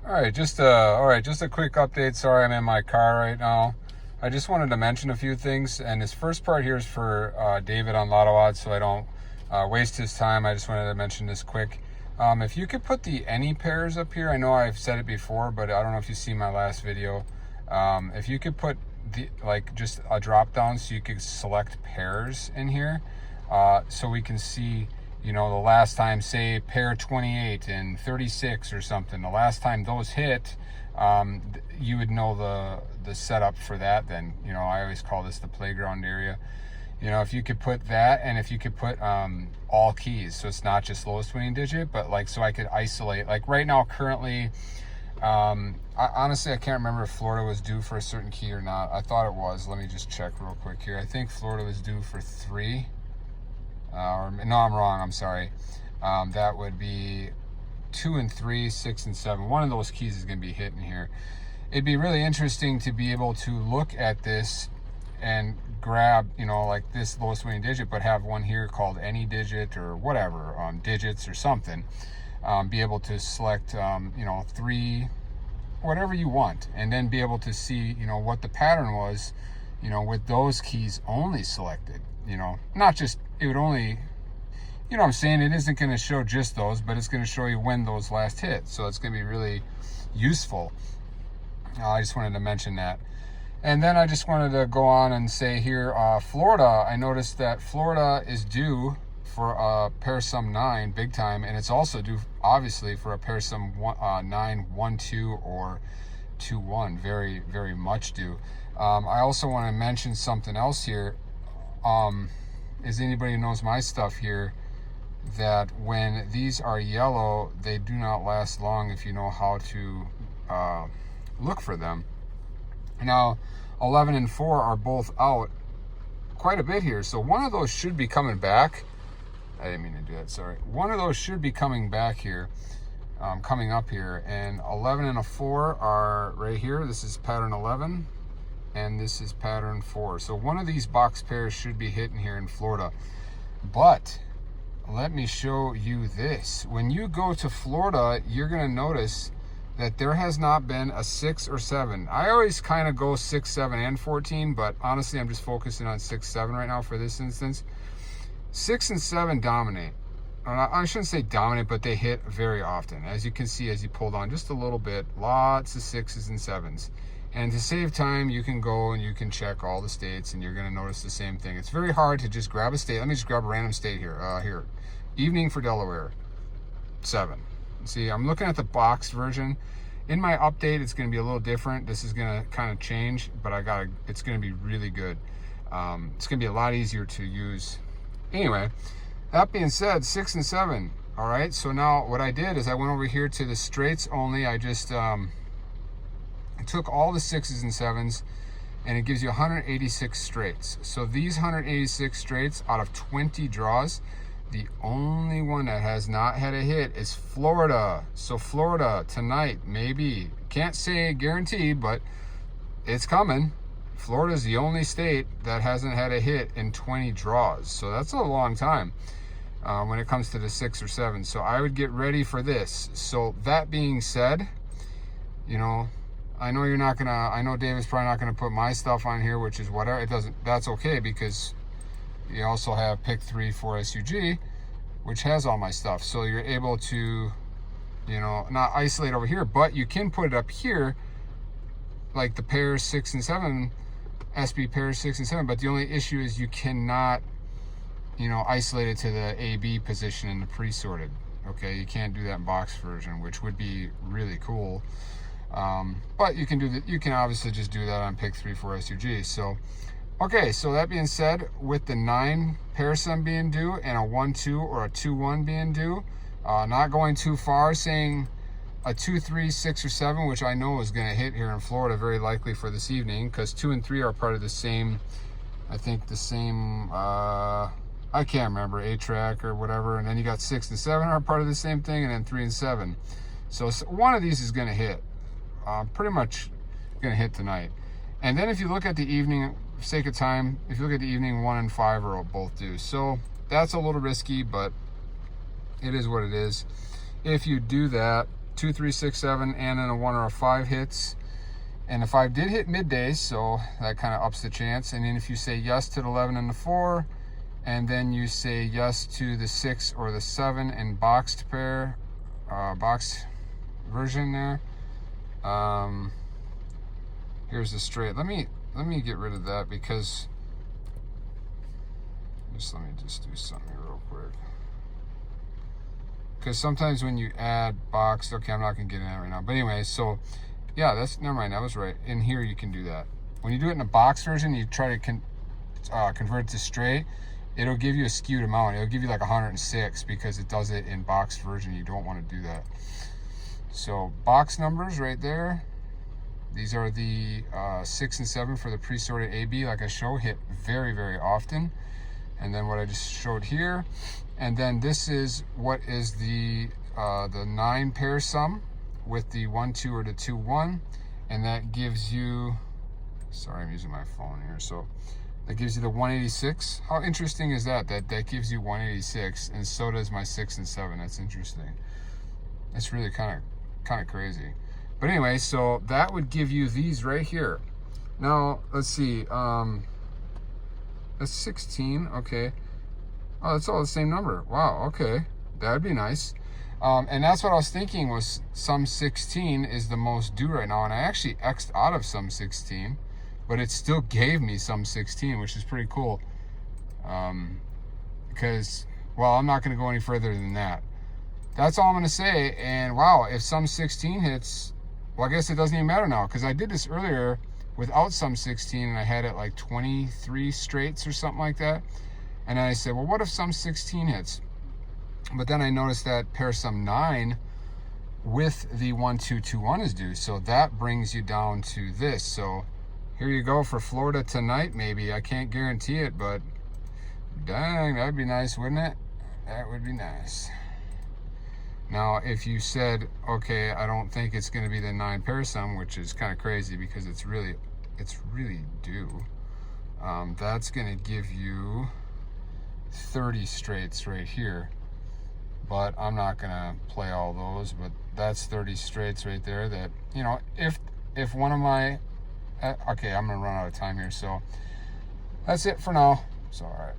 Just a quick update. Sorry, I'm in my car right now. I just wanted to mention a few things, and this first part here is for David on Lotto-Odds, so I don't waste his time. I just wanted to mention this quick. If you could put the any pairs up here, I know I've said it before, but I don't know if you see my last video. If you could put the just a drop down so you could select pairs in here, so we can see, you know, the last time, say pair 28 and 36 or something, the last time those hit, you would know the setup for that. Then, you know, I always call this the playground area. You know, if you could put that, and if you could put all keys, so it's not just lowest winning digit, but like, so I could isolate, like right now currently, honestly I can't remember if Florida was due for a certain key or not. I thought it was. Let me just check real quick here. I think Florida was due for 3. No, I'm wrong. I'm sorry. That would be 2 and 3, 6 and 7. One of those keys is going to be hitting here. It'd be really interesting to be able to look at this and grab, you know, like this lowest winning digit, but have one here called any digit or whatever, digits or something. Be able to select, you know, 3, whatever you want, and then be able to see, you know, what the pattern was, you know, with those keys only selected. You know, not just, it would only, you know what I'm saying, it isn't going to show just those, but it's going to show you when those last hit. So it's going to be really useful. I just wanted to mention that. And then I just wanted to go on and say here, Florida, I noticed that Florida is due for a pair sum 9 big time, and it's also due obviously for a pair sum 9 1 2 or 2 1, very, very much due. I also want to mention something else here. As anybody who knows my stuff here, that when these are yellow, they do not last long if you know how to look for them. Now 11 and 4 are both out quite a bit here, so one of those should be coming back. I didn't mean to do that, sorry. One of those should be coming back here, coming up here, and 11 and a 4 are right here. This is pattern 11 and this is pattern 4. So one of these box pairs should be hitting here in Florida. But let me show you this. When you go to Florida, you're going to notice that there has not been a 6 or 7. I always kind of go 6, 7, and 14, but honestly, I'm just focusing on 6, 7 right now for this instance. 6 and 7 dominate. I shouldn't say dominate, but they hit very often. As you can see, as you pulled on just a little bit, lots of 6s and 7s. And to save time, you can go and you can check all the states, and you're going to notice the same thing. It's very hard to just grab a state. Let me just grab a random state here. Here, evening for Delaware, 7. See, I'm looking at the boxed version. In my update, it's going to be a little different. This is going to kind of change, but it's going to be really good. It's going to be a lot easier to use. Anyway, that being said, 6 and 7. All right. So now what I did is I went over here to the straights only. I just took all the 6s and 7s, and it gives you 186 straights. So these 186 straights out of 20 draws, the only one that has not had a hit is Florida. So Florida tonight, maybe, can't say guaranteed, but it's coming. Florida's the only state that hasn't had a hit in 20 draws. So that's a long time when it comes to the 6 or 7. So I would get ready for this. So that being said, you know, I know you're not gonna, I know David's probably not gonna put my stuff on here, which is whatever. It doesn't, that's okay, because you also have pick 3 for SUG, which has all my stuff. So you're able to, you know, not isolate over here, but you can put it up here, like the pairs 6 and 7, SB pairs 6 and 7. But the only issue is you cannot, you know, isolate it to the AB position in the pre-sorted. Okay, you can't do that in box version, which would be really cool. But you can do that. You can obviously just do that on pick 3 for SUG. So, okay. So that being said, with the 9 pair sum being due and a 1 2 or a 2 1 being due, not going too far, saying a 2 3 6 or 7, which I know is going to hit here in Florida very likely for this evening, because 2 and 3 are part of the same, I think the same, I can't remember, 8-track or whatever. And then you got 6 and 7 are part of the same thing, and then 3 and 7. So one of these is going to hit. Pretty much going to hit tonight. And then if you look at the evening, for sake of time, if you look at the evening, 1 and 5 are both due. So that's a little risky, but it is what it is. If you do that, 2, 3, 6, 7, and then a 1 or a 5 hits. And the 5 did hit middays, so that kind of ups the chance. And then if you say yes to the 11 and the 4, and then you say yes to the 6 or the 7 in boxed pair, box version there. Here's the straight. Let me get rid of that, because let me just do something real quick. Because sometimes when you add boxed, okay, I'm not gonna get in that right now. But anyway, so yeah, never mind, that was right. In here you can do that. When you do it in a box version, you try to convert it to straight, it'll give you a skewed amount. It'll give you like 106 because it does it in boxed version. You don't want to do that. So box numbers right there. These are the 6 and 7 for the pre-sorted AB, like I show, hit very, very often. And then what I just showed here. And then this is what is the 9 pair sum with the 1, 2 or the 2, 1. And that gives you, sorry, I'm using my phone here. So that gives you the 186. How interesting is that? That gives you 186, and so does my 6 and 7. That's interesting. That's really kind of crazy. But anyway, so that would give you these right here. Now, let's see. That's 16, okay. Oh, that's all the same number. Wow, okay. That'd be nice. And that's what I was thinking, was sum 16 is the most due right now. And I actually X'd out of sum 16, but it still gave me sum 16, which is pretty cool. Because, well, I'm not going to go any further than that. That's all I'm going to say. And wow, if sum 16 hits, well, I guess it doesn't even matter now, because I did this earlier without sum 16, and I had it like 23 straights or something like that. And then I said, well, what if sum 16 hits? But then I noticed that pair sum 9 with the 1, 2, 2, 1 is due. So that brings you down to this. So here you go for Florida tonight, maybe. I can't guarantee it, but dang, that'd be nice, wouldn't it? That would be nice. Now, if you said, okay, I don't think it's going to be the 9 pair sum, which is kind of crazy because it's really due. That's going to give you 30 straights right here. But I'm not going to play all those, but that's 30 straights right there that, you know, if one of my, okay, I'm going to run out of time here. So that's it for now. So, all right.